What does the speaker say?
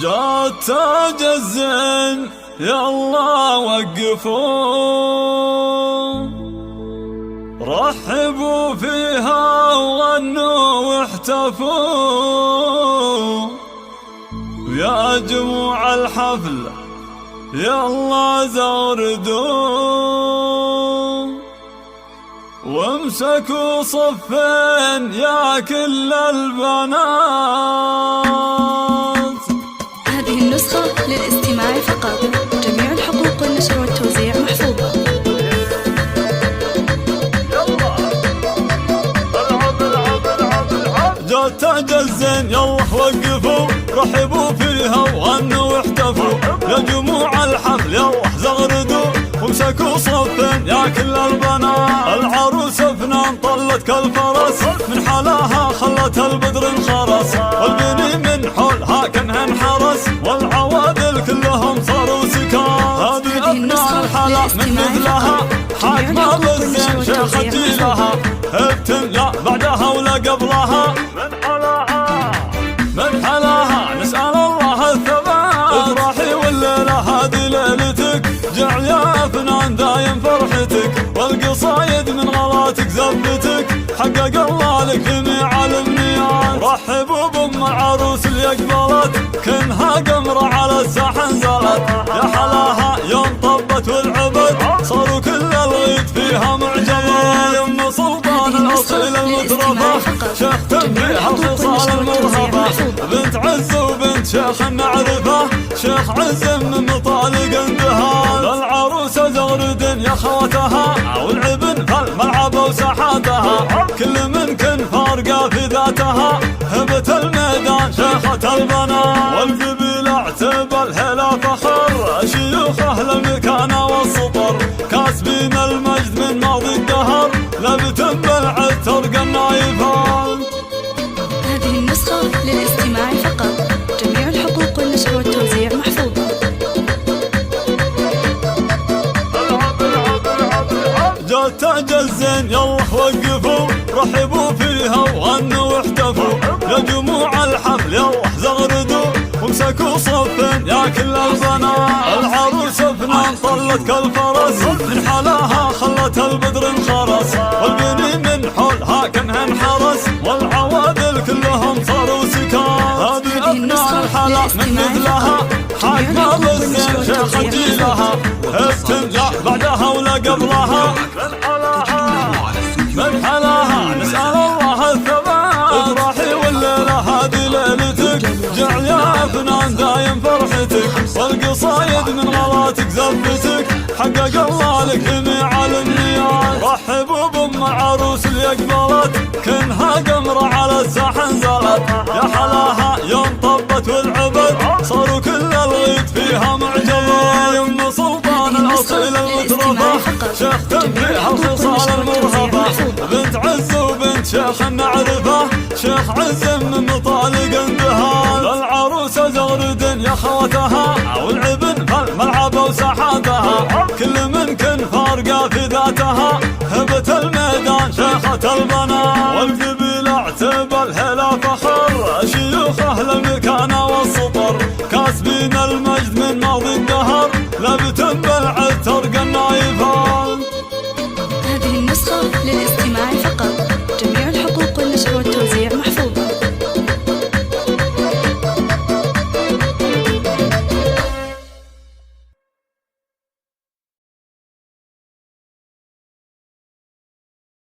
جات تاج الزين يا الله وقفوا، رحبوا فيها وغنوا واحتفوا، يا جموع الحفل يا الله زغردوا، وامسكوا صفين يا كل البنات. هذه النسخة للاستماع فقط، جميع الحقوق والنشر والتوزيع محفوظة. جات تاج الزين يلا وقفوا، رحبوا فيها وغنوا واحتفوا، يا جموع الحفل يلا زغردوا، وامسكوا صفين يا كل البنات. العروس فنان طلت كالفرس، من حلاها خلت البدر انخرس، والبني من حولها كانها انحرس، والعوادل كلهم صاروا سكان. هذه ابناء الحلا من مثلها، حاكمة بالزين شيخة جيلها، ابتن لا بعدها ولا قبلها، من حلاها نسأل الله الثبات. افرحي والليلة هذه ليلتك، جعل يا فنان دايم فرحتك، والقصايد من غلاتك زفتك، حقق الله لك جميع الامنيات. رحبوا بام العروس اللي اقبلت، كنها قمرة على الساحة نزلت، يا حلاها يوم طبت والعبد، صاروا كل الغيد فيها معجبات. يم سلطان الاصيل المترفة، شيخ فيها الخصال المرهفة، بنت عز وبنت شيخ نعرفه، شيخ عز من مطالق اندهال. العروسة زغرد يا خواتها، والعبن فالملعب وساحاتها، كل من كن فارقة في ذاتها، هبت الميدان شيخة البنات. والقبيل اعتب الهلا فخر، شيوخه المكانة والسطر، كاسبين المجد من ماضي الدهر، لبت بالعتر النايفان. هذه النسخة للاستماع فقط، جميع الحقوق والنشر والتوزيع محفوظة. جات تاج الزين يلا وقفوا، رحبوا فيها وغنوا واحتفوا، يا جموع الحفل يلا زغردوا، وامسكوا صفين يا كل البنات. العروس فنان طلت كالفرس، من حلاها خلت البدر انخرس، والبني من حولها كانها انحرس، والعوادل كلهم صاروا سكان. هذه ابناء الحلا من مثلها، حاكمة بالزين شيخة جيلها، ابتن لا بعدها ولا قبلها، من حلاها نسأل الله الثبات. افرحي والليلة هذه ليلتك، جعل يا فنان دايم فرحتك، والقصايد من غلاتك زفتك، حقق الله لك جميع الامنيات. رحبوا بام العروس اللي اقبلت، كنها قمرة على الساحة نزلت، يا حلاها يوم طبت والعبد، صاروا كل الغيد فيها معجبات. يم سلطان الاصيل المترفة، شيخ فيها الخصال المرهفة، بنت عز وبنت شيخ نعرفه، شيخ عز من مطالق اندهال. العروسة زغرد يا خواتها، والعبن فالملعب وساحاتها، كل من كن فارقة في ذاتها، هبت الميدان شيخة البنات.